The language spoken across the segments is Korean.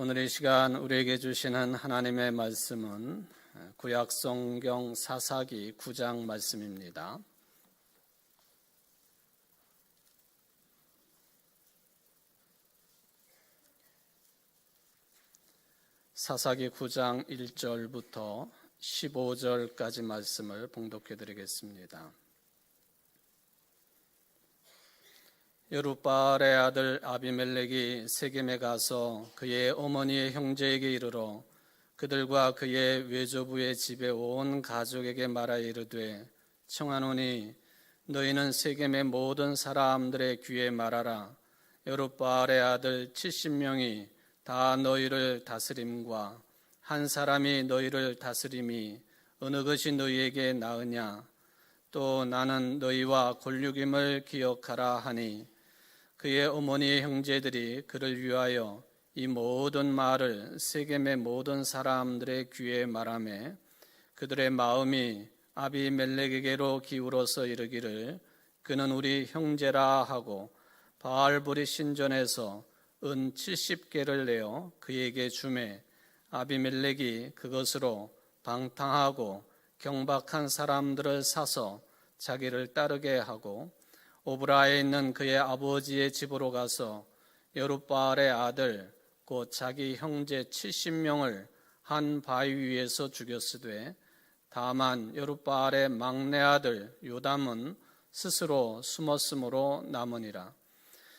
오늘 이 시간 우리에게 주시는 하나님의 말씀은 구약 성경 사사기 9장 말씀입니다. 사사기 9장 1절부터 15절까지 말씀을 봉독해 드리겠습니다. 여룻바알의 아들 아비멜렉이 세겜에 가서 그의 어머니의 형제에게 이르러 그들과 그의 외조부의 집에 온 가족에게 말하여 이르되 청하노니 너희는 세겜의 모든 사람들의 귀에 말하라. 여룻바알의 아들 70명이 다 너희를 다스림과 한 사람이 너희를 다스림이 어느 것이 너희에게 나으냐. 또 나는 너희와 골육임을 기억하라 하니 그의 어머니의 형제들이 그를 위하여 이 모든 말을 세겜의 모든 사람들의 귀에 말하매 그들의 마음이 아비멜렉에게로 기울어서 이르기를 그는 우리 형제라 하고 바알보리 신전에서 은 70개를 내어 그에게 주매 아비멜렉이 그것으로 방탕하고 경박한 사람들을 사서 자기를 따르게 하고 오브라에 있는 그의 아버지의 집으로 가서 여룻바알의 아들 곧 자기 형제 70명을 한 바위 위에서 죽였으되 다만 여룻바알의 막내 아들 요담은 스스로 숨었으므로 남으니라.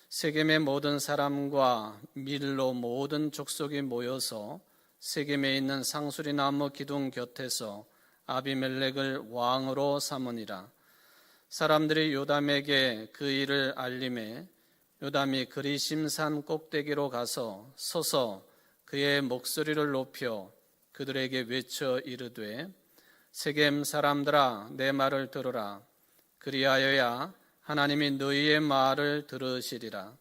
세겜의 모든 사람과 밀로 모든 족속이 모여서 세겜에 있는 상수리 나무 기둥 곁에서 아비멜렉을 왕으로 삼으니라. 사람들이 요담에게 그 일을 알림해 요담이 그리심산 꼭대기로 가서 서서 그의 목소리를 높여 그들에게 외쳐 이르되 세겜 사람들아 내 말을 들으라. 그리하여야 하나님이 너희의 말을 들으시리라.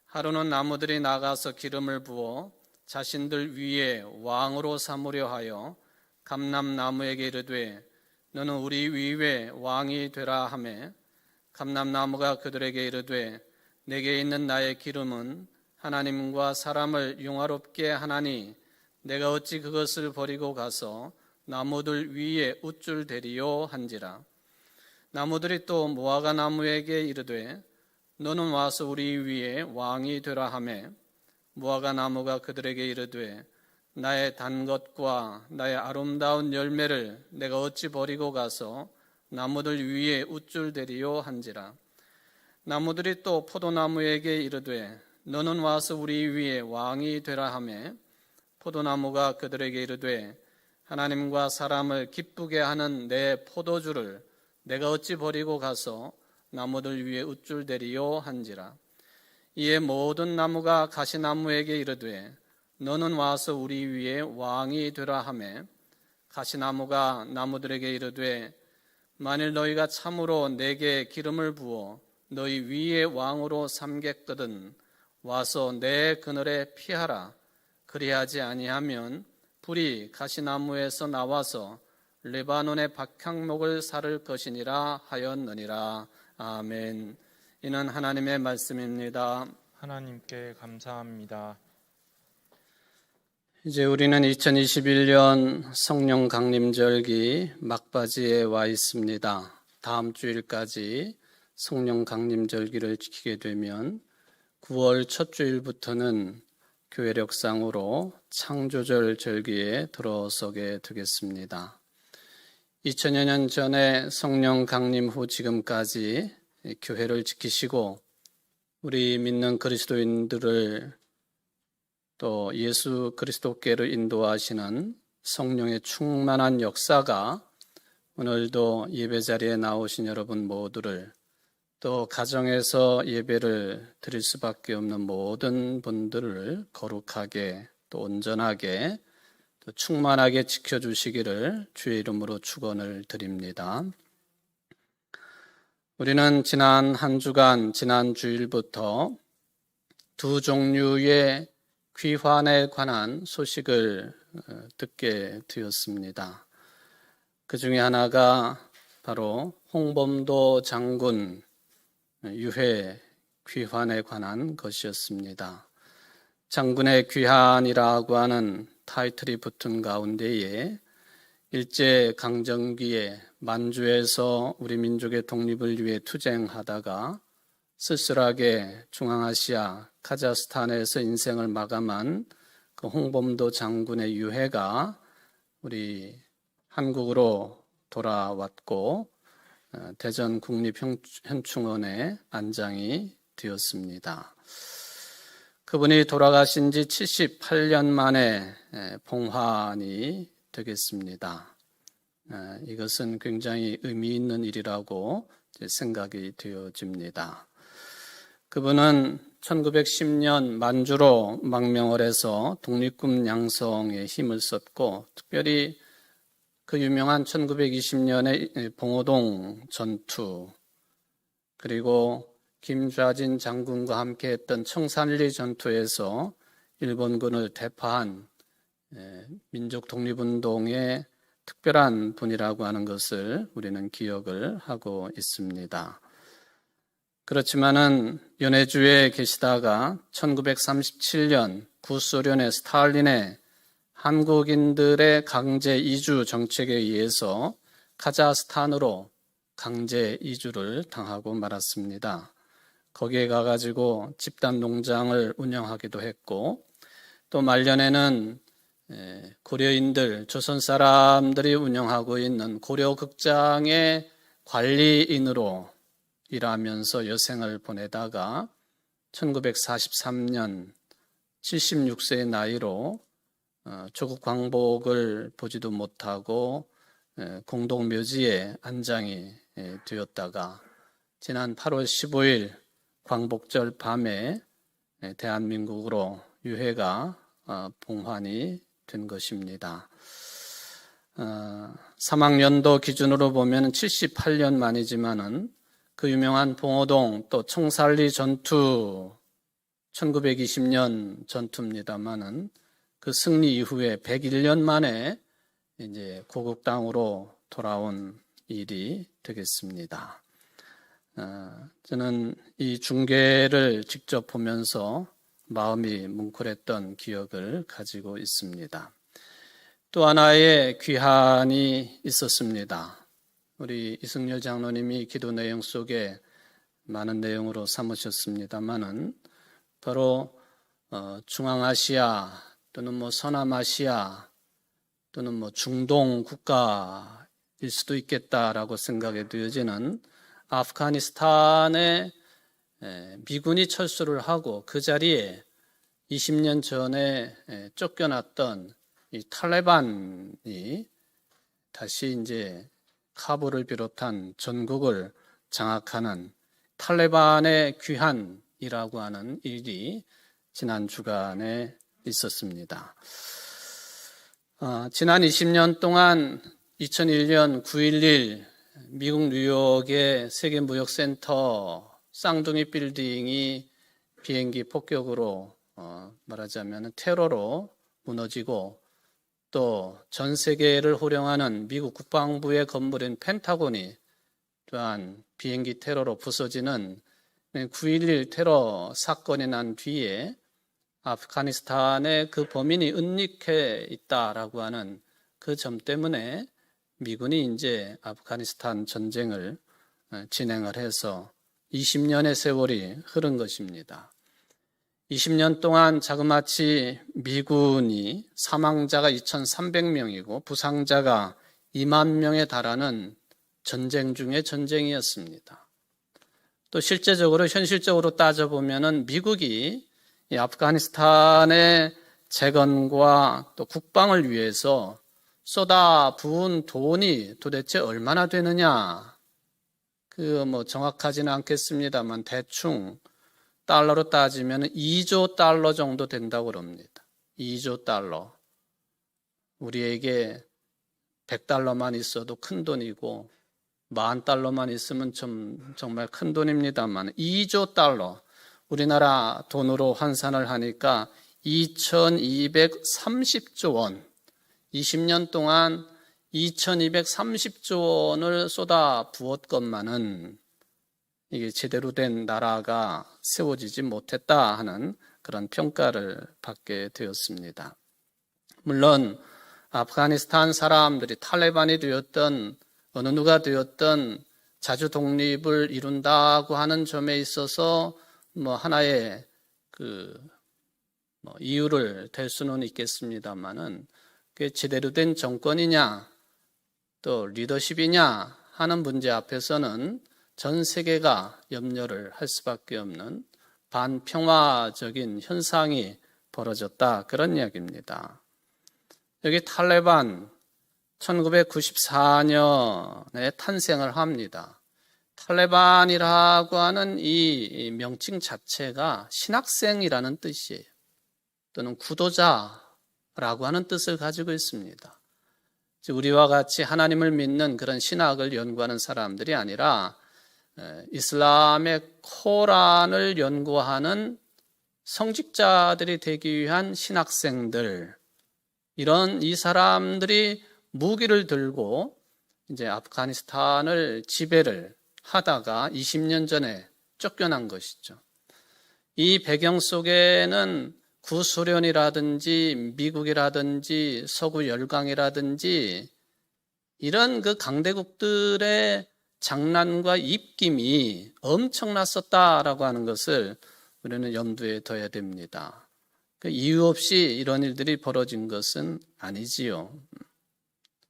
하루는 나무들이 나가서 기름을 부어 자신들 위에 왕으로 삼으려 하여 감람나무에게 이르되 너는 우리 위에 왕이 되라 하매 감람나무가 그들에게 이르되 내게 있는 나의 기름은 하나님과 사람을 용화롭게 하나니 내가 어찌 그것을 버리고 가서 나무들 위에 우쭐 대리요 한지라. 나무들이 또 무화과 나무에게 이르되 너는 와서 우리 위에 왕이 되라 하매 무화과 나무가 그들에게 이르되 나의 단 것과 나의 아름다운 열매를 내가 어찌 버리고 가서 나무들 위에 우쭐 대리요 한지라. 나무들이 또 포도나무에게 이르되 너는 와서 우리 위에 왕이 되라 하매 포도나무가 그들에게 이르되 하나님과 사람을 기쁘게 하는 내 포도주를 내가 어찌 버리고 가서 나무들 위에 우쭐 대리요 한지라. 이에 모든 나무가 가시나무에게 이르되 너는 와서 우리 위에 왕이 되라 하매 가시나무가 나무들에게 이르되 만일 너희가 참으로 내게 기름을 부어 너희 위에 왕으로 삼겠거든 와서 내 그늘에 피하라. 그리하지 아니하면 불이 가시나무에서 나와서 레바논의 박향목을 사를 것이니라 하였느니라. 아멘. 이는 하나님의 말씀입니다. 하나님께 감사합니다. 이제 우리는 2021년 성령 강림절기 막바지에 와 있습니다. 다음 주일까지 성령 강림절기를 지키게 되면 9월 첫 주일부터는 교회력상으로 창조절 절기에 들어서게 되겠습니다. 2000여 년 전에 성령 강림 후 지금까지 교회를 지키시고 우리 믿는 그리스도인들을 또 예수 그리스도께를 인도하시는 성령의 충만한 역사가 오늘도 예배 자리에 나오신 여러분 모두를 또 가정에서 예배를 드릴 수밖에 없는 모든 분들을 거룩하게 또 온전하게 또 충만하게 지켜주시기를 주의 이름으로 축원을 드립니다. 우리는 지난 한 주간 지난 주일부터 두 종류의 귀환에 관한 소식을 듣게 되었습니다. 그 중에 하나가 바로 홍범도 장군 유해 귀환에 관한 것이었습니다. 장군의 귀환이라고 하는 타이틀이 붙은 가운데에 일제강점기에 만주에서 우리 민족의 독립을 위해 투쟁하다가 쓸쓸하게 중앙아시아 카자흐스탄에서 인생을 마감한 그 홍범도 장군의 유해가 우리 한국으로 돌아왔고 대전 국립현충원에 안장이 되었습니다. 그분이 돌아가신 지 78년 만에 봉환이 되겠습니다. 이것은 굉장히 의미 있는 일이라고 생각이 되어집니다. 그분은 1910년 만주로 망명을 해서 독립군 양성에 힘을 썼고 특별히 그 유명한 1920년의 봉오동 전투 그리고 김좌진 장군과 함께했던 청산리 전투에서 일본군을 대파한 민족 독립운동의 특별한 분이라고 하는 것을 우리는 기억을 하고 있습니다. 그렇지만은 연해주에 계시다가 1937년 구소련의 스탈린의 한국인들의 강제 이주 정책에 의해서 카자흐스탄으로 강제 이주를 당하고 말았습니다. 거기에 가가지고 집단 농장을 운영하기도 했고 또 말년에는 고려인들, 조선 사람들이 운영하고 있는 고려극장의 관리인으로 일하면서 여생을 보내다가 1943년 76세의 나이로 조국 광복을 보지도 못하고 공동묘지에 안장이 되었다가 지난 8월 15일 광복절 밤에 대한민국으로 유해가 봉환이 된 것입니다. 사망연도 기준으로 보면 78년 만이지만은 그 유명한 봉오동 또 청산리 전투 1920년 전투입니다만은 그 승리 이후에 101년 만에 이제 고국 땅으로 돌아온 일이 되겠습니다. 저는 이 중계를 직접 보면서 마음이 뭉클했던 기억을 가지고 있습니다. 또 하나의 귀환이 있었습니다. 우리 이승열 장로님이 기도 내용 속에 많은 내용으로 삼으셨습니다만은 바로 중앙아시아 또는 서남아시아 또는 중동 국가일 수도 있겠다라고 생각이 되어지는 아프가니스탄에 미군이 철수를 하고 그 자리에 20년 전에 쫓겨났던 이 탈레반이 다시 이제 카불을 비롯한 전국을 장악하는 탈레반의 귀환이라고 하는 일이 지난 주간에 있었습니다. 지난 20년 동안 2001년 9.11 미국 뉴욕의 세계무역센터 쌍둥이 빌딩이 비행기 폭격으로 말하자면 테러로 무너지고 또 전 세계를 호령하는 미국 국방부의 건물인 펜타곤이 또한 비행기 테러로 부서지는 9.11 테러 사건이 난 뒤에 아프가니스탄에 그 범인이 은닉해 있다라고 하는 그 점 때문에 미군이 이제 아프가니스탄 전쟁을 진행을 해서 20년의 세월이 흐른 것입니다. 20년 동안 자그마치 미군이 사망자가 2,300명이고 부상자가 2만 명에 달하는 전쟁 중의 전쟁이었습니다. 또 실제적으로 현실적으로 따져보면 미국이 이 아프가니스탄의 재건과 또 국방을 위해서 쏟아부은 돈이 도대체 얼마나 되느냐? 정확하지는 않겠습니다만 대충 달러로 따지면 2조 달러 정도 된다고 그럽니다. 2조 달러. 우리에게 100달러만 있어도 큰 돈이고 10,000달러만 있으면 정말 큰 돈입니다만 2조 달러. 우리나라 돈으로 환산을 하니까 2,230조 원. 20년 동안 2,230조 원을 쏟아 부었건만은 이게 제대로 된 나라가 세워지지 못했다 하는 그런 평가를 받게 되었습니다. 물론 아프가니스탄 사람들이 탈레반이 되었던 어느 누가 되었던 자주 독립을 이룬다고 하는 점에 있어서 하나의 이유를 댈 수는 있겠습니다만은 그게 제대로 된 정권이냐 또 리더십이냐 하는 문제 앞에서는 전 세계가 염려를 할 수밖에 없는 반평화적인 현상이 벌어졌다, 그런 이야기입니다. 여기 탈레반 1994년에 탄생을 합니다. 탈레반이라고 하는 이 명칭 자체가 신학생이라는 뜻이에요. 또는 구도자라고 하는 뜻을 가지고 있습니다. 우리와 같이 하나님을 믿는 그런 신학을 연구하는 사람들이 아니라 이슬람의 코란을 연구하는 성직자들이 되기 위한 신학생들, 이 사람들이 무기를 들고 이제 아프가니스탄을 지배를 하다가 20년 전에 쫓겨난 것이죠. 이 배경 속에는 구소련이라든지 미국이라든지 서구 열강이라든지 이런 그 강대국들의 장난과 입김이 엄청났었다라고 하는 것을 우리는 염두에 둬야 됩니다. 이유 없이 이런 일들이 벌어진 것은 아니지요.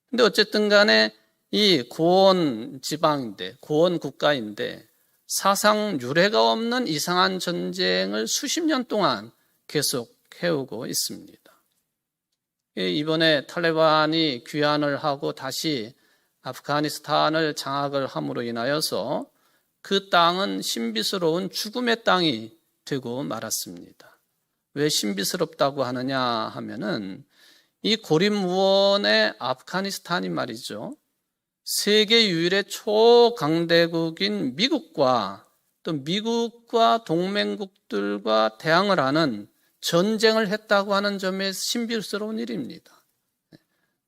근데 어쨌든 간에 이 고원 지방인데, 고원 국가인데 사상 유례가 없는 이상한 전쟁을 수십 년 동안 계속 해오고 있습니다. 이번에 탈레반이 귀환을 하고 다시 아프가니스탄을 장악을 함으로 인하여서 그 땅은 신비스러운 죽음의 땅이 되고 말았습니다. 왜 신비스럽다고 하느냐 하면은 이 고립무원의 아프가니스탄이 말이죠, 세계 유일의 초강대국인 미국과 또 미국과 동맹국들과 대항을 하는 전쟁을 했다고 하는 점에 신비스러운 일입니다.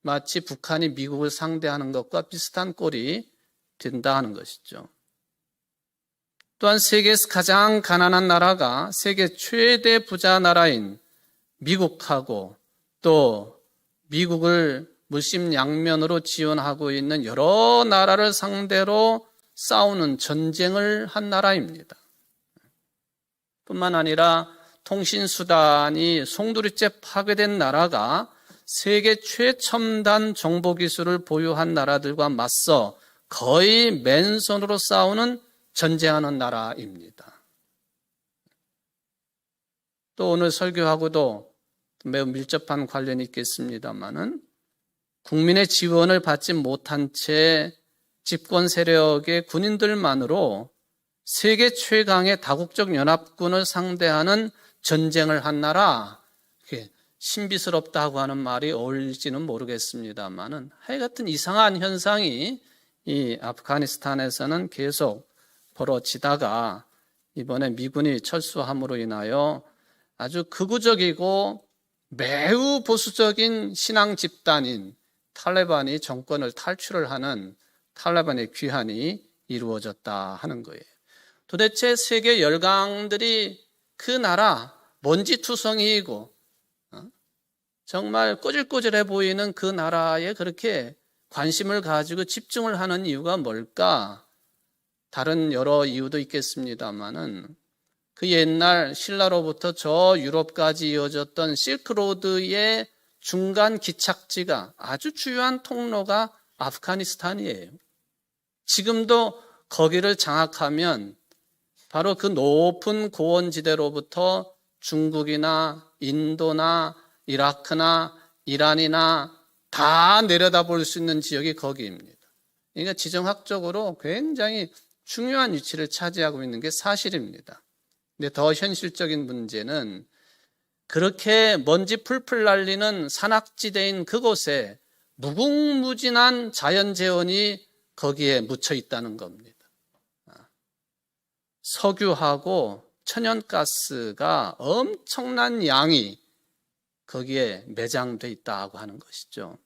마치 북한이 미국을 상대하는 것과 비슷한 꼴이 된다 하는 것이죠. 또한 세계에서 가장 가난한 나라가 세계 최대 부자 나라인 미국하고 또 미국을 물심양면으로 지원하고 있는 여러 나라를 상대로 싸우는 전쟁을 한 나라입니다. 뿐만 아니라 통신수단이 송두리째 파괴된 나라가 세계 최첨단 정보기술을 보유한 나라들과 맞서 거의 맨손으로 싸우는 전쟁하는 나라입니다. 또 오늘 설교하고도 매우 밀접한 관련이 있겠습니다마는 국민의 지원을 받지 못한 채 집권 세력의 군인들만으로 세계 최강의 다국적 연합군을 상대하는 전쟁을 한 나라, 신비스럽다고 하는 말이 어울릴지는 모르겠습니다만은 하여튼 이상한 현상이 이 아프가니스탄에서는 계속 벌어지다가 이번에 미군이 철수함으로 인하여 아주 극우적이고 매우 보수적인 신앙 집단인 탈레반이 정권을 탈출을 하는 탈레반의 귀환이 이루어졌다 하는 거예요. 도대체 세계 열강들이 그 나라 먼지투성이이고 정말 꼬질꼬질해 보이는 그 나라에 그렇게 관심을 가지고 집중을 하는 이유가 뭘까? 다른 여러 이유도 있겠습니다만은 그 옛날 신라로부터 저 유럽까지 이어졌던 실크로드의 중간 기착지가 아주 주요한 통로가 아프가니스탄이에요. 지금도 거기를 장악하면 바로 그 높은 고원지대로부터 중국이나 인도나 이라크나 이란이나 다 내려다볼 수 있는 지역이 거기입니다. 그러니까 지정학적으로 굉장히 중요한 위치를 차지하고 있는 게 사실입니다. 근데 더 현실적인 문제는 그렇게 먼지 풀풀 날리는 산악지대인 그곳에 무궁무진한 자연재원이 거기에 묻혀 있다는 겁니다. 석유하고 천연가스가 엄청난 양이 거기에 매장돼 있다고 하는 것이죠.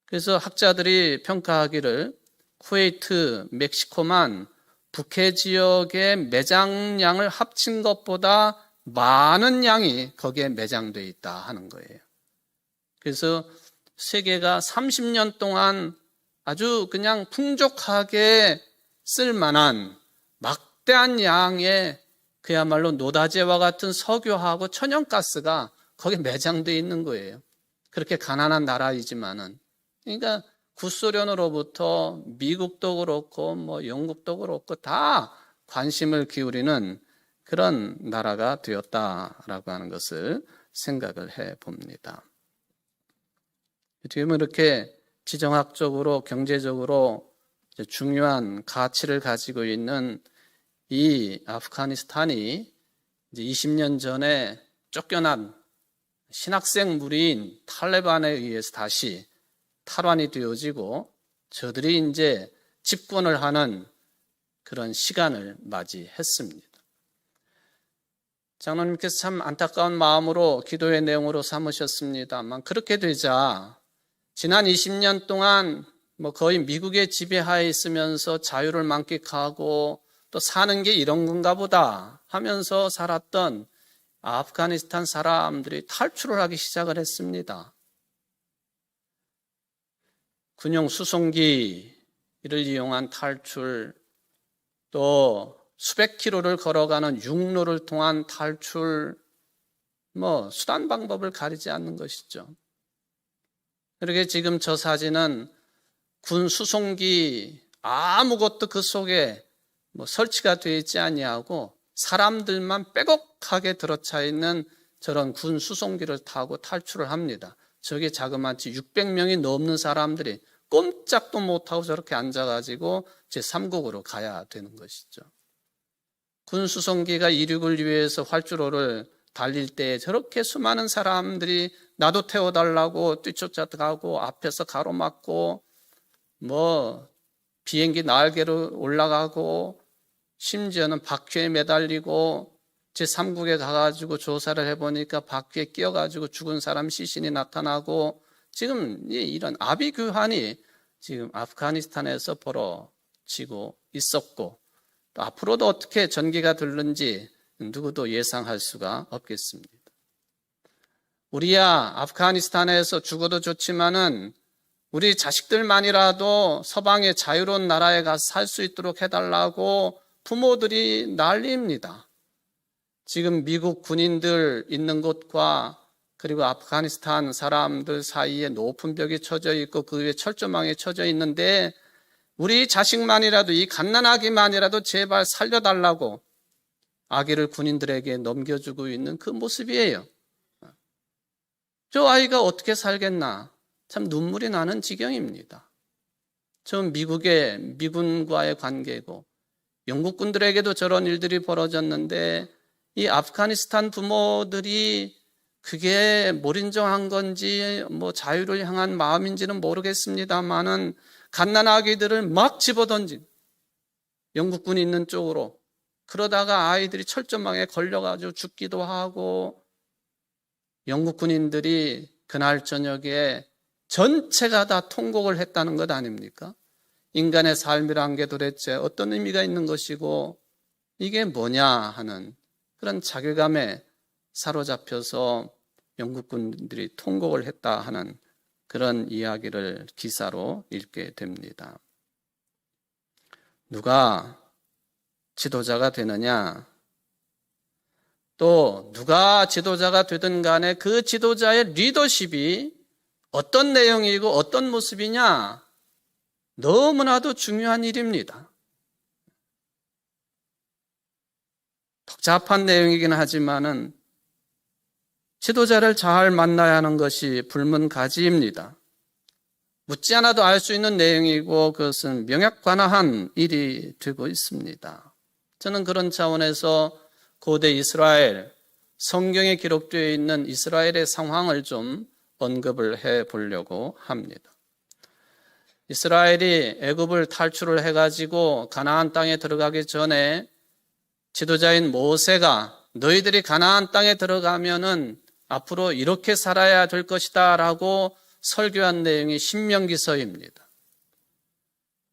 그래서 학자들이 평가하기를 쿠웨이트, 멕시코만 북해 지역의 매장량을 합친 것보다 많은 양이 거기에 매장되어 있다 하는 거예요. 그래서 세계가 30년 동안 아주 그냥 풍족하게 쓸 만한 막대한 양의 그야말로 노다지와 같은 석유하고 천연가스가 거기에 매장되어 있는 거예요. 그렇게 가난한 나라이지만은. 그러니까 구소련으로부터 미국도 그렇고 영국도 그렇고 다 관심을 기울이는 그런 나라가 되었다라고 하는 것을 생각을 해 봅니다. 지금 이렇게 지정학적으로 경제적으로 중요한 가치를 가지고 있는 이 아프가니스탄이 이제 20년 전에 쫓겨난 신학생 무리인 탈레반에 의해서 다시 탈환이 되어지고 저들이 이제 집권을 하는 그런 시간을 맞이했습니다. 장로님께서 참 안타까운 마음으로 기도의 내용으로 삼으셨습니다만 그렇게 되자 지난 20년 동안 거의 미국의 지배하에 있으면서 자유를 만끽하고 또 사는 게 이런 건가 보다 하면서 살았던 아프가니스탄 사람들이 탈출을 하기 시작을 했습니다. 군용 수송기를 이용한 탈출, 또 수백 킬로를 걸어가는 육로를 통한 탈출, 수단 방법을 가리지 않는 것이죠. 그렇게 지금 저 사진은 군 수송기 아무것도 그 속에 설치가 되어 있지 아니하고 사람들만 빼곡하게 들어차 있는 저런 군 수송기를 타고 탈출을 합니다. 저게 자그마치 600명이 넘는 사람들이 꼼짝도 못하고 저렇게 앉아가지고 제3국으로 가야 되는 것이죠. 군 수송기가 이륙을 위해서 활주로를 달릴 때 저렇게 수많은 사람들이 나도 태워달라고 뛰쫓아가고 앞에서 가로막고 비행기 날개로 올라가고 심지어는 바퀴에 매달리고 제3국에 가가지고 조사를 해보니까 바퀴에 끼어가지고 죽은 사람 시신이 나타나고 지금 이런 아비규환이 지금 아프가니스탄에서 벌어지고 있었고 또 앞으로도 어떻게 전개가 될는지 누구도 예상할 수가 없겠습니다. 우리야 아프가니스탄에서 죽어도 좋지만은 우리 자식들만이라도 서방의 자유로운 나라에 가서 살 수 있도록 해달라고 부모들이 난리입니다. 지금 미국 군인들 있는 곳과 그리고 아프가니스탄 사람들 사이에 높은 벽이 쳐져 있고 그 위에 철조망이 쳐져 있는데 우리 자식만이라도 이 갓난아기만이라도 제발 살려달라고 아기를 군인들에게 넘겨주고 있는 그 모습이에요. 저 아이가 어떻게 살겠나 참 눈물이 나는 지경입니다. 저 미군과의 관계고 영국군들에게도 저런 일들이 벌어졌는데 이 아프가니스탄 부모들이 그게 몰인정한 건지 자유를 향한 마음인지는 모르겠습니다만은 갓난아기들을 막 집어던진 영국군이 있는 쪽으로 그러다가 아이들이 철조망에 걸려가지고 죽기도 하고 영국 군인들이 그날 저녁에 전체가 다 통곡을 했다는 것 아닙니까? 인간의 삶이란 게 도대체 어떤 의미가 있는 것이고 이게 뭐냐 하는 그런 자괴감에 사로잡혀서 영국 군인들이 통곡을 했다 하는 그런 이야기를 기사로 읽게 됩니다. 누가 지도자가 되느냐? 또 누가 지도자가 되든 간에 그 지도자의 리더십이 어떤 내용이고 어떤 모습이냐? 너무나도 중요한 일입니다. 복잡한 내용이긴 하지만은 지도자를 잘 만나야 하는 것이 불문가지입니다. 묻지 않아도 알 수 있는 내용이고 그것은 명약관화한 일이 되고 있습니다. 저는 그런 차원에서 고대 이스라엘, 성경에 기록되어 있는 이스라엘의 상황을 좀 언급을 해 보려고 합니다. 이스라엘이 애굽을 탈출을 해가지고 가나안 땅에 들어가기 전에 지도자인 모세가 너희들이 가나안 땅에 들어가면은 앞으로 이렇게 살아야 될 것이다 라고 설교한 내용이 신명기서입니다.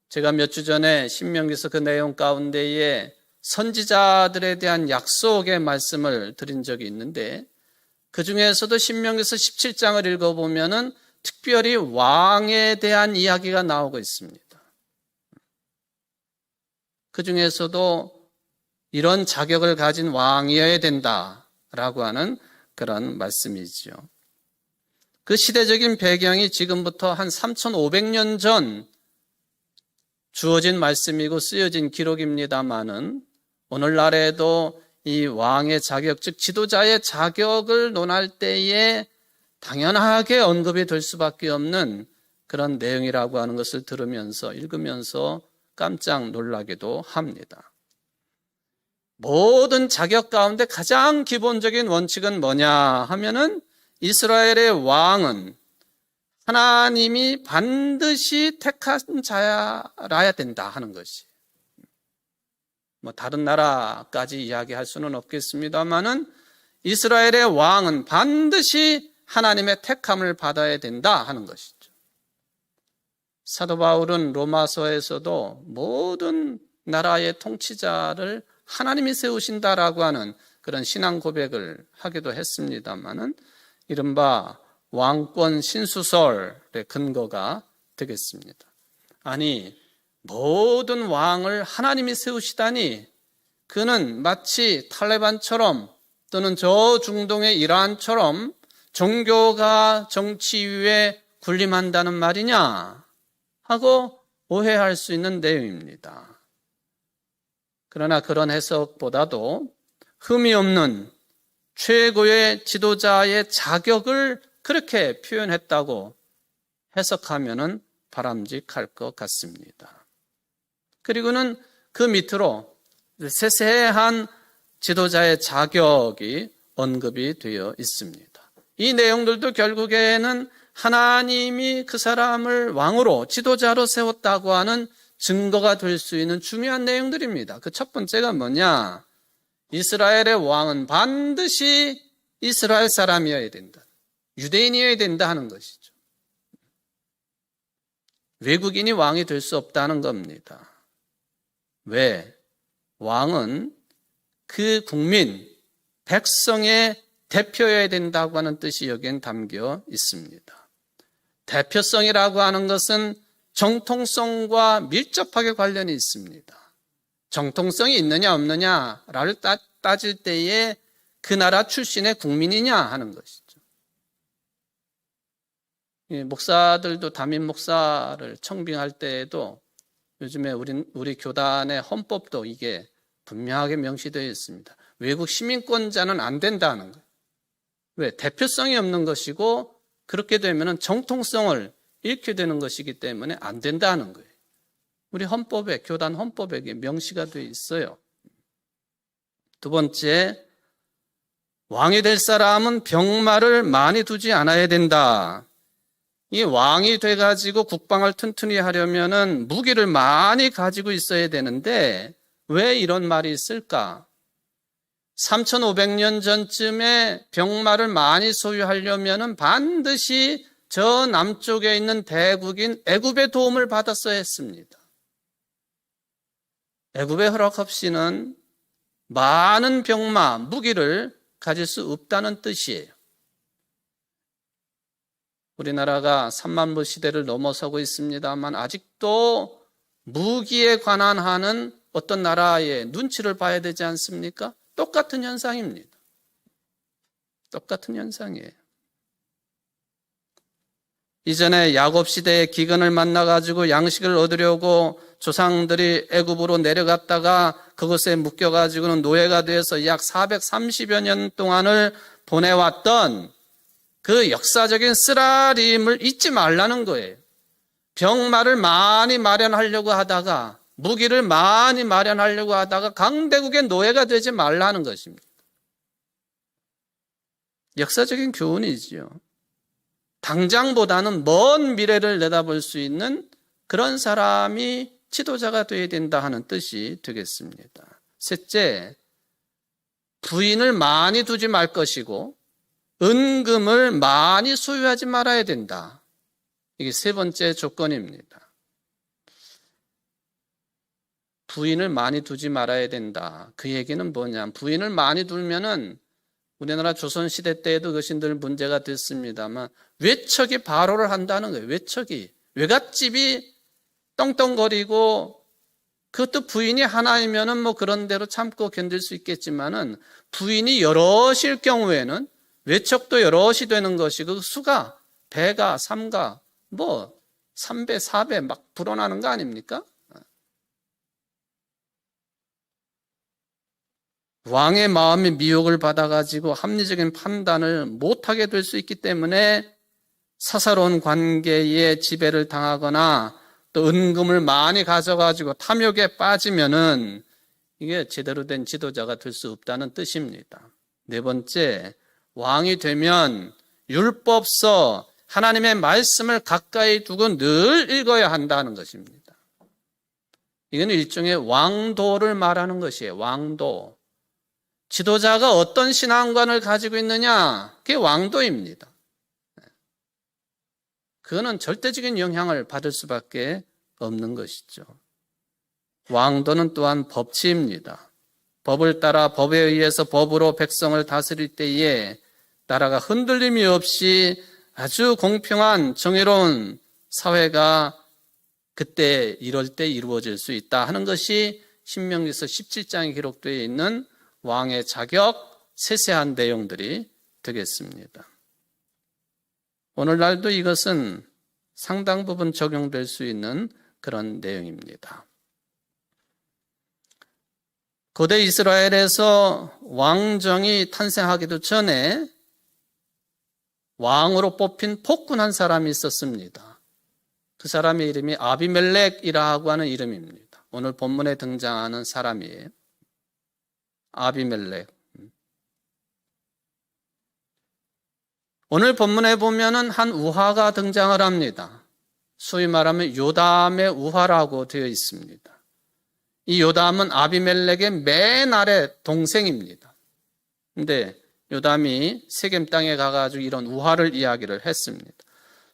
제가 몇 주 전에 신명기서 그 내용 가운데에 선지자들에 대한 약속의 말씀을 드린 적이 있는데, 그 중에서도 신명기서 17장을 읽어보면은 특별히 왕에 대한 이야기가 나오고 있습니다. 그 중에서도 이런 자격을 가진 왕이어야 된다라고 하는 그런 말씀이지요. 그 시대적인 배경이 지금부터 한 3,500년 전 주어진 말씀이고 쓰여진 기록입니다마는 오늘날에도 이 왕의 자격, 즉 지도자의 자격을 논할 때에 당연하게 언급이 될 수밖에 없는 그런 내용이라고 하는 것을 들으면서 읽으면서 깜짝 놀라기도 합니다. 모든 자격 가운데 가장 기본적인 원칙은 뭐냐 하면은 이스라엘의 왕은 하나님이 반드시 택한 자라야 된다 하는 것이. 다른 나라까지 이야기할 수는 없겠습니다만은 이스라엘의 왕은 반드시 하나님의 택함을 받아야 된다 하는 것이죠. 사도 바울은 로마서에서도 모든 나라의 통치자를 하나님이 세우신다라고 하는 그런 신앙 고백을 하기도 했습니다만은 이른바 왕권 신수설의 근거가 되겠습니다. 아니, 모든 왕을 하나님이 세우시다니 그는 마치 탈레반처럼 또는 저 중동의 이란처럼 종교가 정치 위에 군림한다는 말이냐 하고 오해할 수 있는 내용입니다. 그러나 그런 해석보다도 흠이 없는 최고의 지도자의 자격을 그렇게 표현했다고 해석하면 바람직할 것 같습니다. 그리고는 그 밑으로 세세한 지도자의 자격이 언급이 되어 있습니다. 이 내용들도 결국에는 하나님이 그 사람을 왕으로 지도자로 세웠다고 하는 증거가 될 수 있는 중요한 내용들입니다. 그 첫 번째가 뭐냐? 이스라엘의 왕은 반드시 이스라엘 사람이어야 된다. 유대인이어야 된다 하는 것이죠. 외국인이 왕이 될 수 없다는 겁니다. 왜? 왕은 그 국민, 백성의 대표여야 된다고 하는 뜻이 여기엔 담겨 있습니다. 대표성이라고 하는 것은 정통성과 밀접하게 관련이 있습니다. 정통성이 있느냐 없느냐를 따질 때에 그 나라 출신의 국민이냐 하는 것이죠. 목사들도 담임 목사를 청빙할 때에도 요즘에 우리 교단의 헌법도 이게 분명하게 명시되어 있습니다. 외국 시민권자는 안 된다는 거예요. 왜? 대표성이 없는 것이고 그렇게 되면 정통성을 잃게 되는 것이기 때문에 안 된다는 거예요. 우리 헌법에, 교단 헌법에 명시가 되어 있어요. 두 번째, 왕이 될 사람은 병마를 많이 두지 않아야 된다. 이 왕이 돼가지고 국방을 튼튼히 하려면은 무기를 많이 가지고 있어야 되는데 왜 이런 말이 있을까? 3,500년 전쯤에 병마를 많이 소유하려면은 반드시 저 남쪽에 있는 대국인 애굽의 도움을 받았어야 했습니다. 애굽의 허락 없이는 많은 병마, 무기를 가질 수 없다는 뜻이에요. 우리나라가 3만부 시대를 넘어서고 있습니다만 아직도 무기에 관한 하는 어떤 나라의 눈치를 봐야 되지 않습니까? 똑같은 현상입니다. 똑같은 현상이에요. 이전에 야곱 시대의 기근을 만나가지고 양식을 얻으려고 조상들이 애굽으로 내려갔다가 그곳에 묶여가지고는 노예가 되어서 약 430여 년 동안을 보내왔던 그 역사적인 쓰라림을 잊지 말라는 거예요. 병마를 많이 마련하려고 하다가 무기를 많이 마련하려고 하다가 강대국의 노예가 되지 말라는 것입니다. 역사적인 교훈이지요. 당장보다는 먼 미래를 내다볼 수 있는 그런 사람이 지도자가 되어야 된다 하는 뜻이 되겠습니다. 셋째, 부인을 많이 두지 말 것이고 은금을 많이 소유하지 말아야 된다. 이게 세 번째 조건입니다. 부인을 많이 두지 말아야 된다. 그 얘기는 뭐냐? 부인을 많이 두면은 우리나라 조선시대 때에도 그것이 늘 문제가 됐습니다만 외척이 발호를 한다는 거예요. 외척이. 외갓집이 떵떵거리고 그것도 부인이 하나이면은 뭐 그런 대로 참고 견딜 수 있겠지만은 부인이 여럿일 경우에는 외척도 여럿이 되는 것이 그 수가 배가 삼가 뭐 3배 4배 막 불어나는 거 아닙니까? 왕의 마음이 미혹을 받아가지고 합리적인 판단을 못하게 될 수 있기 때문에 사사로운 관계에 지배를 당하거나 또 은금을 많이 가져가지고 탐욕에 빠지면은 이게 제대로 된 지도자가 될 수 없다는 뜻입니다. 네 번째, 왕이 되면 율법서, 하나님의 말씀을 가까이 두고 늘 읽어야 한다는 것입니다. 이건 일종의 왕도를 말하는 것이에요. 왕도. 지도자가 어떤 신앙관을 가지고 있느냐, 그게 왕도입니다. 그거는 절대적인 영향을 받을 수밖에 없는 것이죠. 왕도는 또한 법치입니다. 법을 따라 법에 의해서 법으로 백성을 다스릴 때에 나라가 흔들림이 없이 아주 공평한 정의로운 사회가 그때 이럴 때 이루어질 수 있다 하는 것이 신명기서 17장에 기록되어 있는 왕의 자격, 세세한 내용들이 되겠습니다. 오늘날도 이것은 상당 부분 적용될 수 있는 그런 내용입니다. 고대 이스라엘에서 왕정이 탄생하기도 전에 왕으로 뽑힌 폭군 한 사람이 있었습니다. 그 사람의 이름이 아비멜렉이라고 하는 이름입니다. 오늘 본문에 등장하는 사람이에요. 아비멜렉. 오늘 본문에 보면은 한 우화가 등장을 합니다. 소위 말하면 요담의 우화라고 되어 있습니다. 이 요담은 아비멜렉의 맨 아래 동생입니다. 근데 요담이 세겜 땅에 가가지고 이런 우화를 이야기를 했습니다.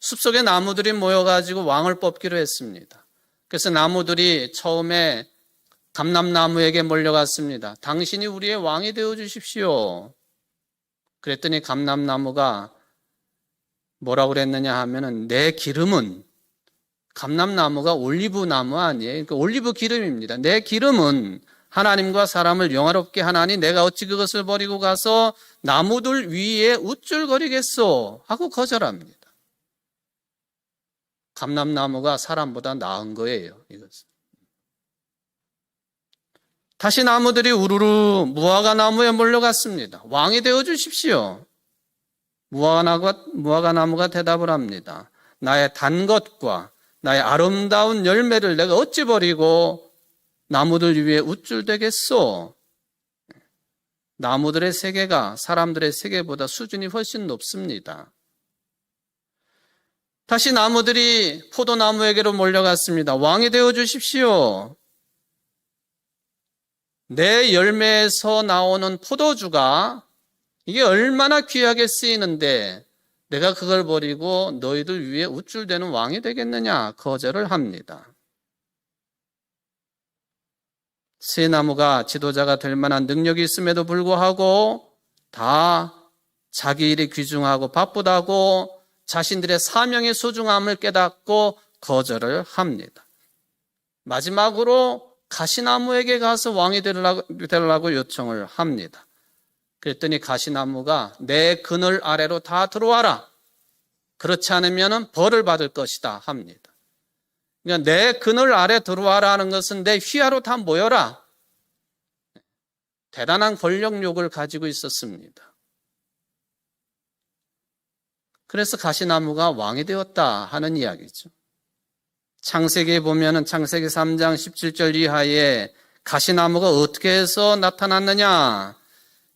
숲속에 나무들이 모여가지고 왕을 뽑기로 했습니다. 그래서 나무들이 처음에 감람나무에게 몰려갔습니다. 당신이 우리의 왕이 되어 주십시오. 그랬더니 감람나무가 뭐라고 그랬느냐 하면은 내 기름은 감람나무가 올리브 나무 아니에요. 그러니까 올리브 기름입니다. 내 기름은 하나님과 사람을 영화롭게 하나니 내가 어찌 그것을 버리고 가서 나무들 위에 우쭐거리겠소 하고 거절합니다. 감람나무가 사람보다 나은 거예요. 이것은. 다시 나무들이 우르르 무화과 나무에 몰려갔습니다. 왕이 되어 주십시오. 무화과 나무가 대답을 합니다. 나의 단 것과 나의 아름다운 열매를 내가 어찌 버리고 나무들 위에 우쭐대겠소? 나무들의 세계가 사람들의 세계보다 수준이 훨씬 높습니다. 다시 나무들이 포도나무에게로 몰려갔습니다. 왕이 되어 주십시오. 내 열매에서 나오는 포도주가 이게 얼마나 귀하게 쓰이는데 내가 그걸 버리고 너희들 위에 우쭐대는 왕이 되겠느냐 거절을 합니다. 새 나무가 지도자가 될 만한 능력이 있음에도 불구하고 다 자기 일이 귀중하고 바쁘다고 자신들의 사명의 소중함을 깨닫고 거절을 합니다. 마지막으로 가시나무에게 가서 왕이 되려고 요청을 합니다. 그랬더니 가시나무가 내 그늘 아래로 다 들어와라. 그렇지 않으면 벌을 받을 것이다 합니다. 그러니까 내 그늘 아래 들어와라는 것은 내 휘하로 다 모여라. 대단한 권력욕을 가지고 있었습니다. 그래서 가시나무가 왕이 되었다 하는 이야기죠. 창세기에 보면은 창세기 3장 17절 이하에 가시나무가 어떻게 해서 나타났느냐?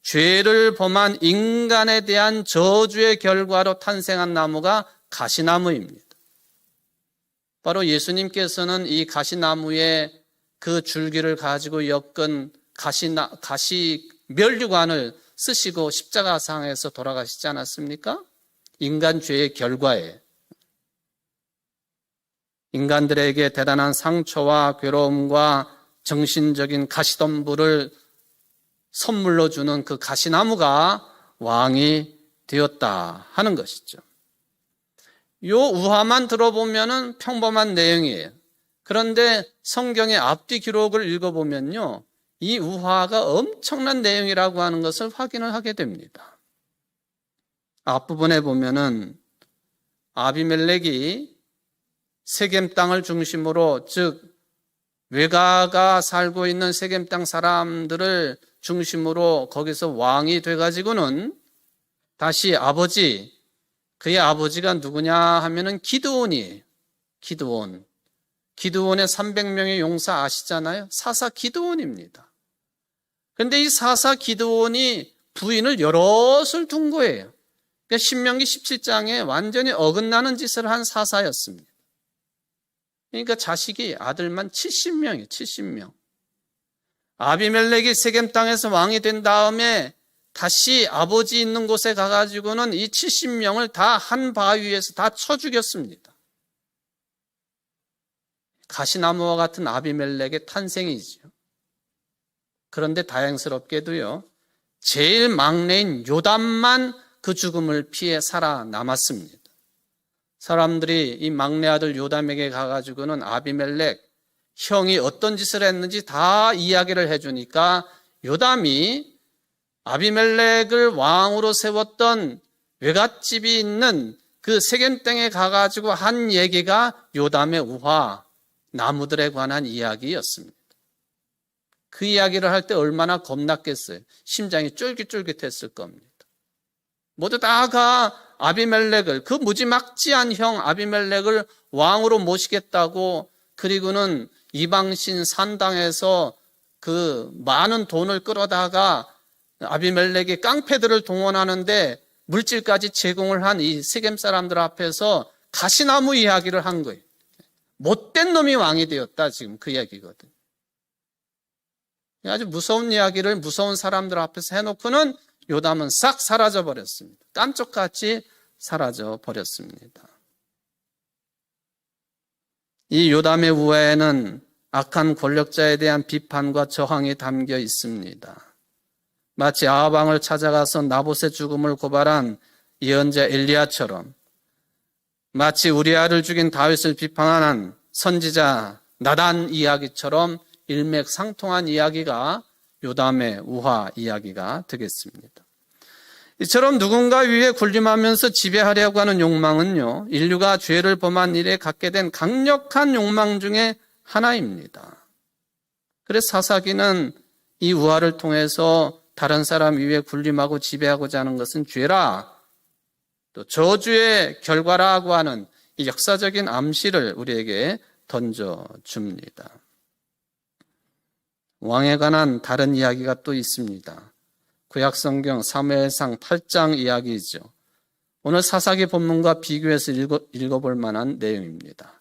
죄를 범한 인간에 대한 저주의 결과로 탄생한 나무가 가시나무입니다. 바로 예수님께서는 이 가시나무의 그 줄기를 가지고 엮은 가시 면류관을 쓰시고 십자가상에서 돌아가시지 않았습니까? 인간 죄의 결과에 인간들에게 대단한 상처와 괴로움과 정신적인 가시덤불을 선물로 주는 그 가시나무가 왕이 되었다 하는 것이죠. 요 우화만 들어보면은 평범한 내용이에요. 그런데 성경의 앞뒤 기록을 읽어보면요, 이 우화가 엄청난 내용이라고 하는 것을 확인을 하게 됩니다. 앞부분에 보면은 아비멜렉이 세겜 땅을 중심으로, 즉 외가가 살고 있는 세겜 땅 사람들을 중심으로 거기서 왕이 돼가지고는 다시 그의 아버지가 누구냐 하면은 기드온이에요. 기드온의 300명의 용사 아시잖아요. 사사 기드온입니다. 그런데 이 사사 기드온이 부인을 여럿을 둔 거예요. 그러니까 신명기 17장에 완전히 어긋나는 짓을 한 사사였습니다. 그러니까 자식이 아들만 70명이에요. 70명. 아비멜렉이 세겜 땅에서 왕이 된 다음에 다시 아버지 있는 곳에 가가지고는 이 70명을 다 한 바위에서 다 쳐 죽였습니다. 가시나무와 같은 아비멜렉의 탄생이죠. 그런데 다행스럽게도요, 제일 막내인 요담만 그 죽음을 피해 살아남았습니다. 사람들이 이 막내 아들 요담에게 가가지고는 아비멜렉 형이 어떤 짓을 했는지 다 이야기를 해주니까 요담이 아비멜렉을 왕으로 세웠던 외갓집이 있는 그 세겜 땅에 가가지고 한 얘기가 요담의 우화, 나무들에 관한 이야기였습니다. 그 이야기를 할 때 얼마나 겁났겠어요. 심장이 쫄깃쫄깃했을 겁니다. 모두 다가 아비멜렉을, 그 무지막지한 형 아비멜렉을 왕으로 모시겠다고, 그리고는 이방신 산당에서 그 많은 돈을 끌어다가 아비멜렉이 깡패들을 동원하는데 물질까지 제공을 한 이 세겜 사람들 앞에서 가시나무 이야기를 한 거예요. 못된 놈이 왕이 되었다, 지금 그 이야기거든. 아주 무서운 이야기를 무서운 사람들 앞에서 해놓고는 요담은 싹 사라져 버렸습니다. 깜짝같이 사라져 버렸습니다. 이 요담의 우화에는 악한 권력자에 대한 비판과 저항이 담겨 있습니다. 마치 아합 왕을 찾아가서 나봇의 죽음을 고발한 예언자 엘리야처럼, 마치 우리아를 죽인 다윗을 비판하는 선지자 나단 이야기처럼 일맥상통한 이야기가 요담의 우화 이야기가 되겠습니다. 이처럼 누군가 위에 군림하면서 지배하려고 하는 욕망은요, 인류가 죄를 범한 일에 갖게 된 강력한 욕망 중에 하나입니다. 그래서 사사기는 이 우화를 통해서 다른 사람 위에 군림하고 지배하고자 하는 것은 죄라, 또 저주의 결과라고 하는 이 역사적인 암시를 우리에게 던져줍니다. 왕에 관한 다른 이야기가 또 있습니다. 구약성경 사무엘상 8장 이야기이죠. 오늘 사사기 본문과 비교해서 읽어볼 만한 내용입니다.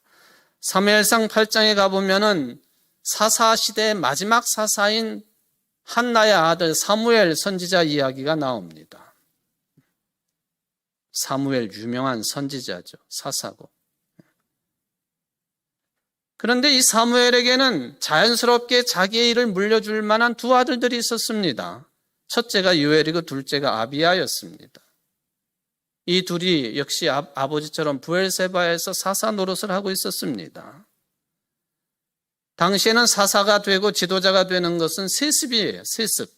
사무엘상 8장에 가보면은 사사 시대의 마지막 사사인 한나의 아들 사무엘 선지자 이야기가 나옵니다. 사무엘 유명한 선지자죠. 사사고. 그런데 이 사무엘에게는 자연스럽게 자기의 일을 물려줄 만한 두 아들들이 있었습니다. 첫째가 요엘이고 둘째가 아비야였습니다. 이 둘이 역시 아버지처럼 브엘세바에서 사사 노릇을 하고 있었습니다. 당시에는 사사가 되고 지도자가 되는 것은 세습이에요. 세습.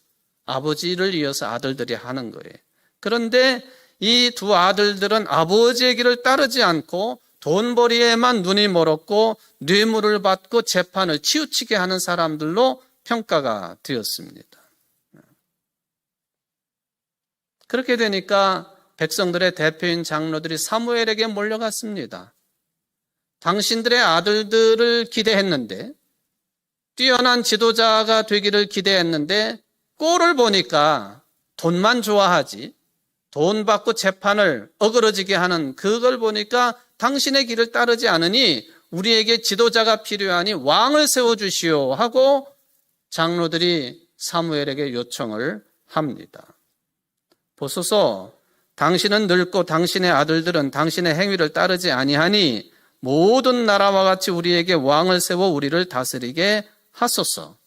아버지를 이어서 아들들이 하는 거예요. 그런데 이 두 아들들은 아버지의 길을 따르지 않고 돈벌이에만 눈이 멀었고 뇌물을 받고 재판을 치우치게 하는 사람들로 평가가 되었습니다. 그렇게 되니까 백성들의 대표인 장로들이 사무엘에게 몰려갔습니다. 당신들의 아들들을 기대했는데, 뛰어난 지도자가 되기를 기대했는데 꼴을 보니까 돈만 좋아하지, 돈 받고 재판을 어그러지게 하는 그걸 보니까 당신의 길을 따르지 않으니 우리에게 지도자가 필요하니 왕을 세워주시오 하고 장로들이 사무엘에게 요청을 합니다. 보소서, 당신은 늙고 당신의 아들들은 당신의 행위를 따르지 아니하니 모든 나라와 같이 우리에게 왕을 세워 우리를 다스리게 하소서.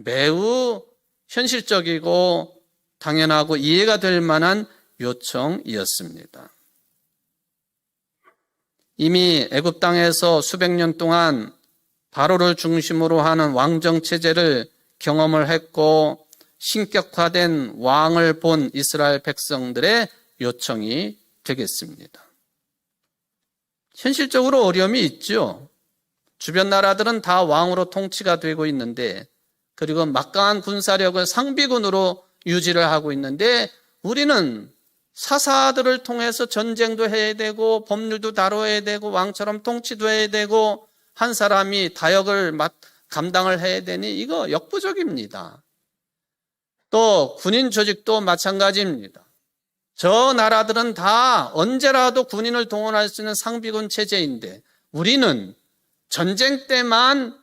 매우 현실적이고 당연하고 이해가 될 만한 요청이었습니다. 이미 애굽 땅에서 수백 년 동안 바로를 중심으로 하는 왕정 체제를 경험을 했고 신격화된 왕을 본 이스라엘 백성들의 요청이 되겠습니다. 현실적으로 어려움이 있죠. 주변 나라들은 다 왕으로 통치가 되고 있는데, 그리고 막강한 군사력을 상비군으로 유지를 하고 있는데, 우리는 사사들을 통해서 전쟁도 해야 되고 법률도 다뤄야 되고 왕처럼 통치도 해야 되고 한 사람이 다역을 감당을 해야 되니 이거 역부족입니다. 또 군인 조직도 마찬가지입니다. 저 나라들은 다 언제라도 군인을 동원할 수 있는 상비군 체제인데 우리는 전쟁 때만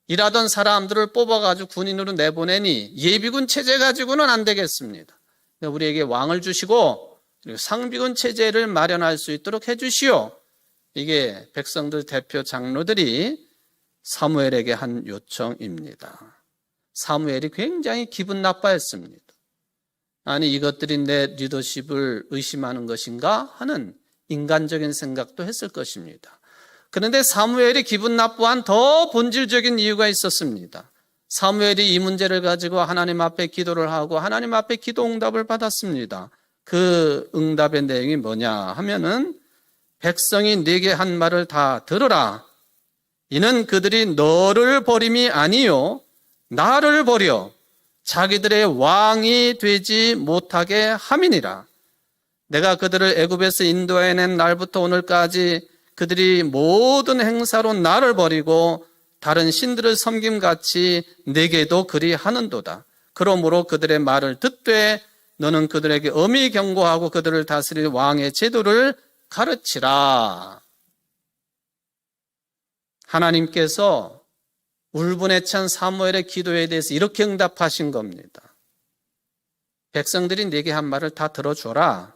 일하던 사람들을 뽑아가지고 군인으로 내보내니 예비군 체제 가지고는 안 되겠습니다. 우리에게 왕을 주시고 그리고 상비군 체제를 마련할 수 있도록 해주시오. 이게 백성들 대표 장로들이 사무엘에게 한 요청입니다. 사무엘이 굉장히 기분 나빠했습니다. 아니 이것들이 내 리더십을 의심하는 것인가 하는 인간적인 생각도 했을 것입니다. 그런데 사무엘이 기분 나빠한 더 본질적인 이유가 있었습니다. 사무엘이 이 문제를 가지고 하나님 앞에 기도를 하고 하나님 앞에 기도 응답을 받았습니다. 그 응답의 내용이 뭐냐 하면은 백성이 네게 한 말을 다 들으라. 이는 그들이 너를 버림이 아니요 나를 버려 자기들의 왕이 되지 못하게 함이니라. 내가 그들을 애굽에서 인도해낸 날부터 오늘까지 그들이 모든 행사로 나를 버리고 다른 신들을 섬김같이 내게도 그리하는도다. 그러므로 그들의 말을 듣되 너는 그들에게 엄히 경고하고 그들을 다스릴 왕의 제도를 가르치라. 하나님께서 울분에 찬 사무엘의 기도에 대해서 이렇게 응답하신 겁니다. 백성들이 네게 한 말을 다 들어줘라.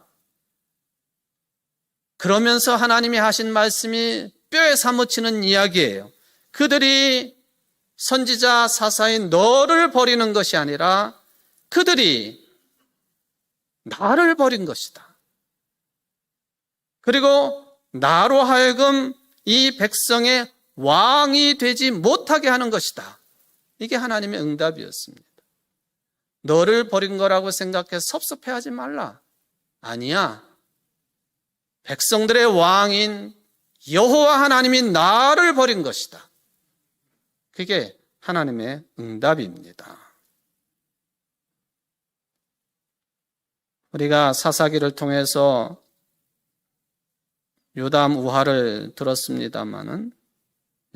그러면서 하나님이 하신 말씀이 뼈에 사무치는 이야기예요. 그들이 선지자 사사인 너를 버리는 것이 아니라 그들이 나를 버린 것이다. 그리고 나로 하여금 이 백성의 왕이 되지 못하게 하는 것이다. 이게 하나님의 응답이었습니다. 너를 버린 거라고 생각해서 섭섭해하지 말라. 아니야. 백성들의 왕인 여호와 하나님이 나를 버린 것이다. 그게 하나님의 응답입니다. 우리가 사사기를 통해서 요담 우화를 들었습니다마는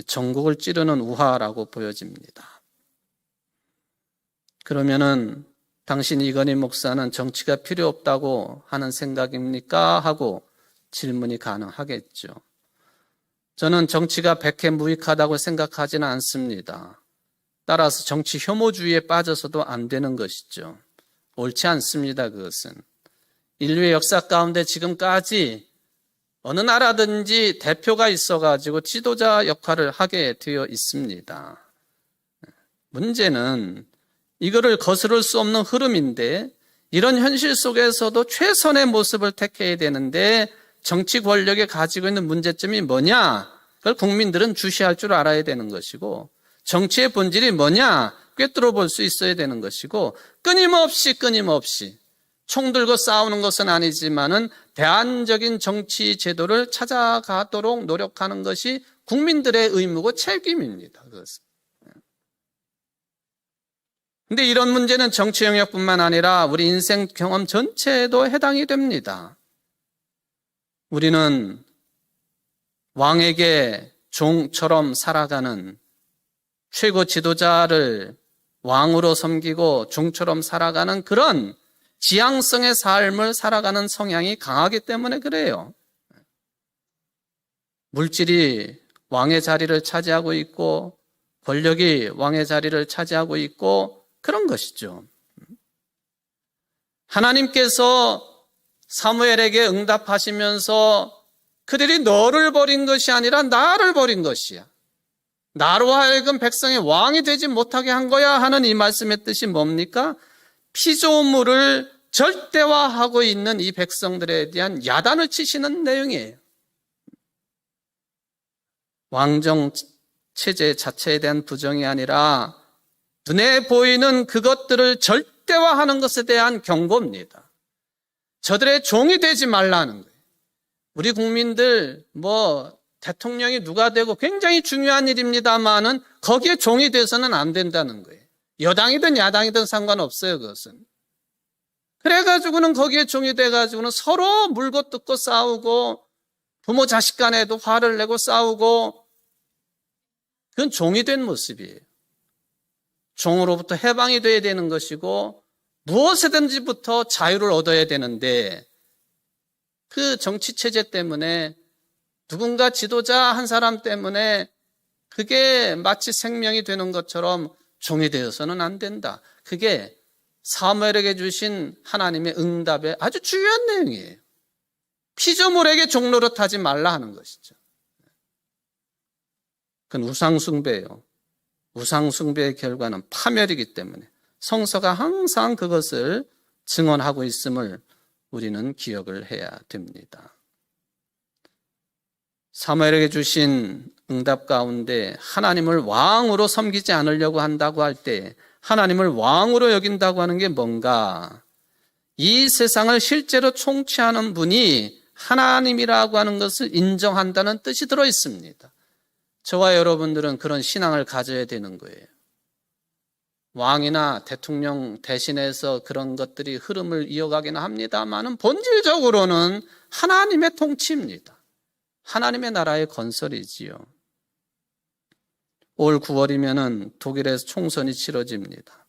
전국을 찌르는 우화라고 보여집니다. 그러면은 당신 이건희 목사는 정치가 필요 없다고 하는 생각입니까? 하고 질문이 가능하겠죠. 저는 정치가 백해무익하다고 생각하지는 않습니다. 따라서 정치 혐오주의에 빠져서도 안 되는 것이죠. 옳지 않습니다. 그것은 인류의 역사 가운데 지금까지 어느 나라든지 대표가 있어가지고 지도자 역할을 하게 되어 있습니다. 문제는 이거를 거스를 수 없는 흐름인데 이런 현실 속에서도 최선의 모습을 택해야 되는데 정치 권력이 가지고 있는 문제점이 뭐냐? 그걸 국민들은 주시할 줄 알아야 되는 것이고 정치의 본질이 뭐냐? 꿰뚫어 볼 수 있어야 되는 것이고 끊임없이 총 들고 싸우는 것은 아니지만은 대안적인 정치 제도를 찾아가도록 노력하는 것이 국민들의 의무고 책임입니다. 그것은. 근데 이런 문제는 정치 영역뿐만 아니라 우리 인생 경험 전체에도 해당이 됩니다. 우리는 왕에게 종처럼 살아가는 최고 지도자를 왕으로 섬기고 종처럼 살아가는 그런 지향성의 삶을 살아가는 성향이 강하기 때문에 그래요. 물질이 왕의 자리를 차지하고 있고 권력이 왕의 자리를 차지하고 있고 그런 것이죠. 하나님께서 사무엘에게 응답하시면서 그들이 너를 버린 것이 아니라 나를 버린 것이야. 나로 하여금 백성의 왕이 되지 못하게 한 거야 하는 이 말씀의 뜻이 뭡니까? 피조물을 절대화하고 있는 이 백성들에 대한 야단을 치시는 내용이에요. 왕정 체제 자체에 대한 부정이 아니라 눈에 보이는 그것들을 절대화하는 것에 대한 경고입니다. 저들의 종이 되지 말라는 거예요. 우리 국민들 대통령이 누가 되고 굉장히 중요한 일입니다만은 거기에 종이 돼서는 안 된다는 거예요. 여당이든 야당이든 상관없어요, 그것은. 그래가지고는 거기에 종이 돼가지고는 서로 물고 뜯고 싸우고 부모 자식 간에도 화를 내고 싸우고 그건 종이 된 모습이에요. 종으로부터 해방이 돼야 되는 것이고 무엇이든지부터 자유를 얻어야 되는데 그 정치 체제 때문에 누군가 지도자 한 사람 때문에 그게 마치 생명이 되는 것처럼 종이 되어서는 안 된다. 그게 사무엘에게 주신 하나님의 응답의 아주 중요한 내용이에요. 피조물에게 종노릇하지 말라 하는 것이죠. 그건 우상숭배예요. 우상숭배의 결과는 파멸이기 때문에 성서가 항상 그것을 증언하고 있음을 우리는 기억을 해야 됩니다. 사무엘에게 주신 응답 가운데 하나님을 왕으로 섬기지 않으려고 한다고 할 때 하나님을 왕으로 여긴다고 하는 게 뭔가? 이 세상을 실제로 통치하는 분이 하나님이라고 하는 것을 인정한다는 뜻이 들어 있습니다. 저와 여러분들은 그런 신앙을 가져야 되는 거예요. 왕이나 대통령 대신해서 그런 것들이 흐름을 이어가기는 합니다만은 본질적으로는 하나님의 통치입니다. 하나님의 나라의 건설이지요. 올 9월이면은 독일에서 총선이 치러집니다.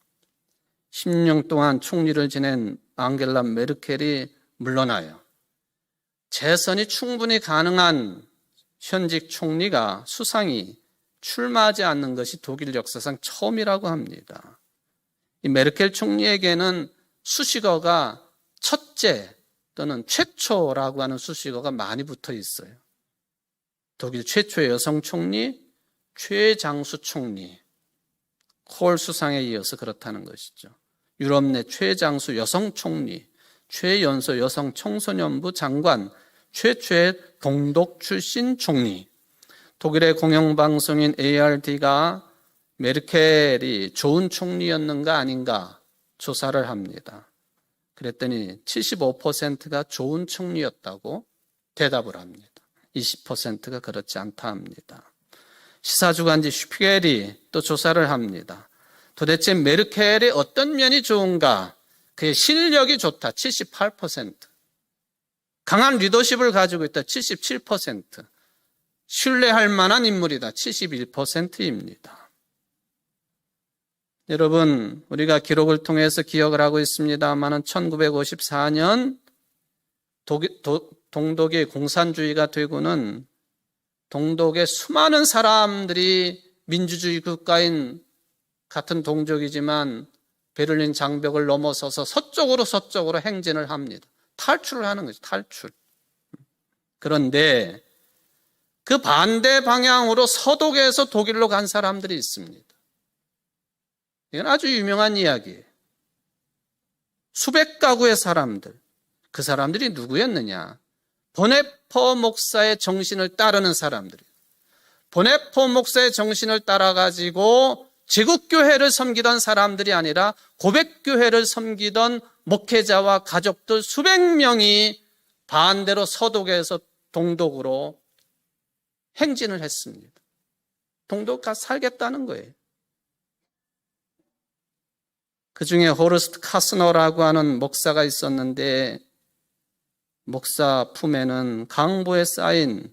10년 동안 총리를 지낸 앙겔라 메르켈이 물러나요. 재선이 충분히 가능한 현직 총리가 수상이 출마하지 않는 것이 독일 역사상 처음이라고 합니다. 이 메르켈 총리에게는 수식어가 첫째 또는 최초라고 하는 수식어가 많이 붙어 있어요. 독일 최초의 여성 총리, 최장수 총리, 콜 수상에 이어서 그렇다는 것이죠. 유럽 내 최장수 여성 총리, 최연소 여성 청소년부 장관, 최초의 동독 출신 총리. 독일의 공영방송인 ARD가 메르켈이 좋은 총리였는가 아닌가 조사를 합니다. 그랬더니 75%가 좋은 총리였다고 대답을 합니다. 20%가 그렇지 않다 합니다. 시사주간지 슈피겔이 또 조사를 합니다. 도대체 메르켈의 어떤 면이 좋은가? 그의 실력이 좋다. 78%. 강한 리더십을 가지고 있다. 77%. 신뢰할 만한 인물이다. 71%입니다. 여러분, 우리가 기록을 통해서 기억을 하고 있습니다만은 1954년 동독이 공산주의가 되고는 동독의 수많은 사람들이 민주주의 국가인 같은 동족이지만 베를린 장벽을 넘어서서 서쪽으로 행진을 합니다. 탈출을 하는 거죠. 탈출. 그런데 그 반대 방향으로 서독에서 독일로 간 사람들이 있습니다. 이건 아주 유명한 이야기예요. 수백 가구의 사람들. 그 사람들이 누구였느냐? 보네퍼 목사의 정신을 따르는 사람들이에요. 보네퍼 목사의 정신을 따라가지고 제국교회를 섬기던 사람들이 아니라 고백교회를 섬기던 목회자와 가족들 수백 명이 반대로 서독에서 동독으로 행진을 했습니다. 동독 가 살겠다는 거예요. 그 중에 호르스트 카스너라고 하는 목사가 있었는데 목사 품에는 강보에 쌓인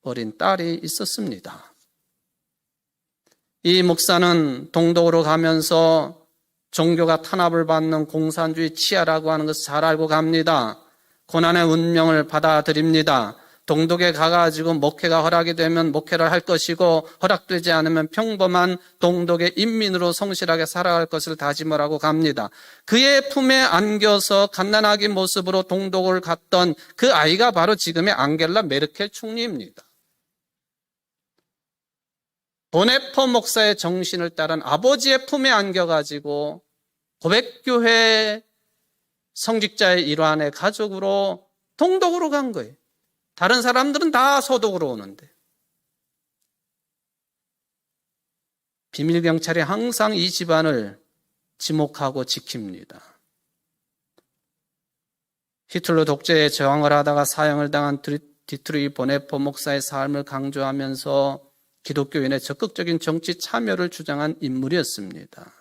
어린 딸이 있었습니다. 이 목사는 동독으로 가면서 종교가 탄압을 받는 공산주의 치하라고 하는 것을 잘 알고 갑니다. 고난의 운명을 받아들입니다. 동독에 가가지고 목회가 허락이 되면 목회를 할 것이고 허락되지 않으면 평범한 동독의 인민으로 성실하게 살아갈 것을 다짐을 하고 갑니다. 그의 품에 안겨서 갓난아기 모습으로 동독을 갔던 그 아이가 바로 지금의 앙겔라 메르켈 총리입니다. 보네포 목사의 정신을 따른 아버지의 품에 안겨가지고 고백교회 성직자의 일환의 가족으로 동독으로 간 거예요. 다른 사람들은 다 소독으로 오는데. 비밀경찰이 항상 이 집안을 지목하고 지킵니다. 히틀러 독재에 저항을 하다가 사형을 당한 디트로이 보네포 목사의 삶을 강조하면서 기독교인의 적극적인 정치 참여를 주장한 인물이었습니다.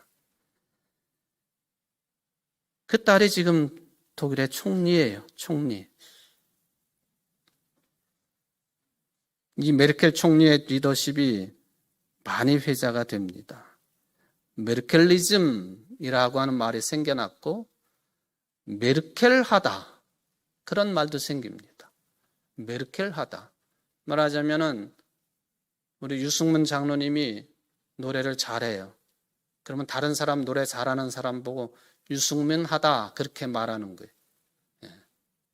그 딸이 지금 독일의 총리예요. 총리. 이 메르켈 총리의 리더십이 많이 회자가 됩니다. 메르켈리즘이라고 하는 말이 생겨났고 메르켈하다 그런 말도 생깁니다. 메르켈하다. 말하자면은 우리 유승문 장로님이 노래를 잘해요. 그러면 다른 사람 노래 잘하는 사람 보고 유승문하다 그렇게 말하는 거예요.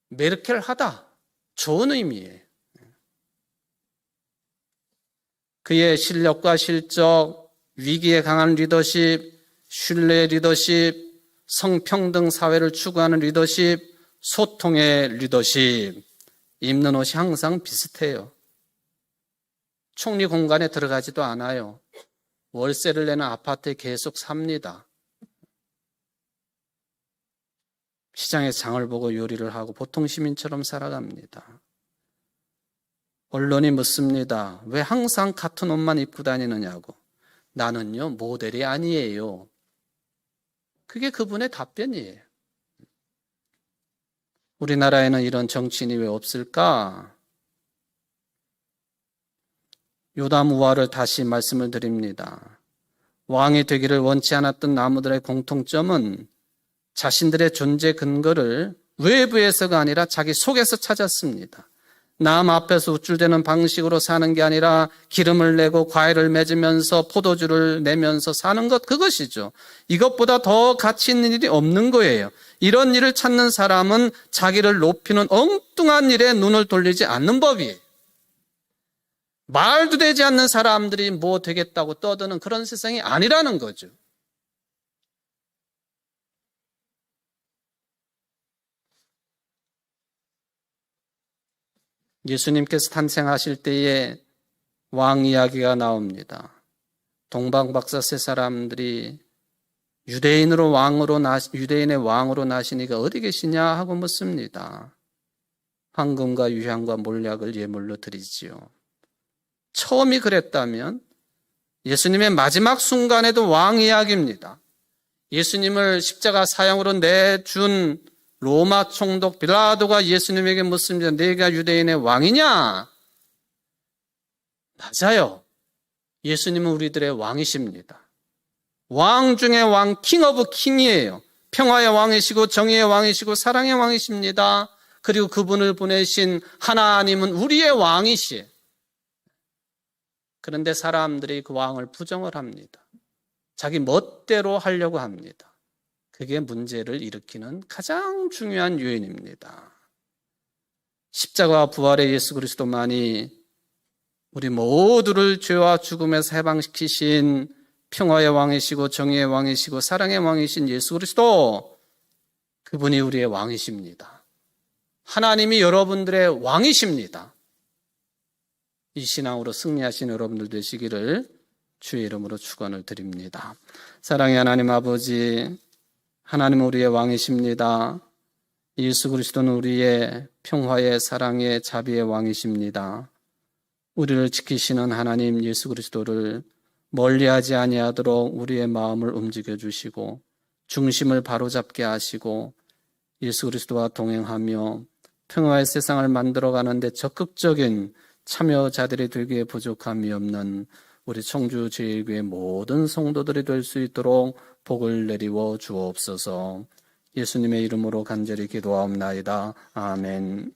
메르켈하다 좋은 의미예요. 그의 실력과 실적, 위기에 강한 리더십, 신뢰 리더십, 성평등 사회를 추구하는 리더십, 소통의 리더십, 입는 옷이 항상 비슷해요. 총리 공간에 들어가지도 않아요. 월세를 내는 아파트에 계속 삽니다. 시장에서 장을 보고 요리를 하고 보통 시민처럼 살아갑니다. 언론이 묻습니다. 왜 항상 같은 옷만 입고 다니느냐고. 나는요, 모델이 아니에요. 그게 그분의 답변이에요. 우리나라에는 이런 정치인이 왜 없을까? 요담 우화를 다시 말씀을 드립니다. 왕이 되기를 원치 않았던 나무들의 공통점은 자신들의 존재 근거를 외부에서가 아니라 자기 속에서 찾았습니다. 남 앞에서 우쭐대는 방식으로 사는 게 아니라 기름을 내고 과일을 맺으면서 포도주를 내면서 사는 것, 그것이죠. 이것보다 더 가치 있는 일이 없는 거예요. 이런 일을 찾는 사람은 자기를 높이는 엉뚱한 일에 눈을 돌리지 않는 법이에요. 말도 되지 않는 사람들이 뭐 되겠다고 떠드는 그런 세상이 아니라는 거죠. 예수님께서 탄생하실 때에 왕 이야기가 나옵니다. 동방박사 세 사람들이 유대인의 왕으로 나시니가 어디 계시냐 하고 묻습니다. 황금과 유향과 몰약을 예물로 드리지요. 처음이 그랬다면 예수님의 마지막 순간에도 왕 이야기입니다. 예수님을 십자가 사형으로 내준 로마 총독 빌라도가 예수님에게 묻습니다. 네가 유대인의 왕이냐? 맞아요. 예수님은 우리들의 왕이십니다. 왕 중의 왕, 킹 오브 킹이에요. 평화의 왕이시고 정의의 왕이시고 사랑의 왕이십니다. 그리고 그분을 보내신 하나님은 우리의 왕이시에요. 그런데 사람들이 그 왕을 부정을 합니다. 자기 멋대로 하려고 합니다. 그게 문제를 일으키는 가장 중요한 요인입니다. 십자가와 부활의 예수 그리스도만이 우리 모두를 죄와 죽음에서 해방시키신 평화의 왕이시고 정의의 왕이시고 사랑의 왕이신 예수 그리스도, 그분이 우리의 왕이십니다. 하나님이 여러분들의 왕이십니다. 이 신앙으로 승리하신 여러분들 되시기를 주의 이름으로 축원을 드립니다. 사랑의 하나님 아버지, 하나님은 우리의 왕이십니다. 예수 그리스도는 우리의 평화의 사랑의 자비의 왕이십니다. 우리를 지키시는 하나님 예수 그리스도를 멀리하지 아니하도록 우리의 마음을 움직여 주시고 중심을 바로잡게 하시고 예수 그리스도와 동행하며 평화의 세상을 만들어가는데 적극적인 참여자들이 되기에 부족함이 없는 우리 청주 제1교회 모든 성도들이 될 수 있도록 복을 내리워 주옵소서. 예수님의 이름으로 간절히 기도하옵나이다. 아멘.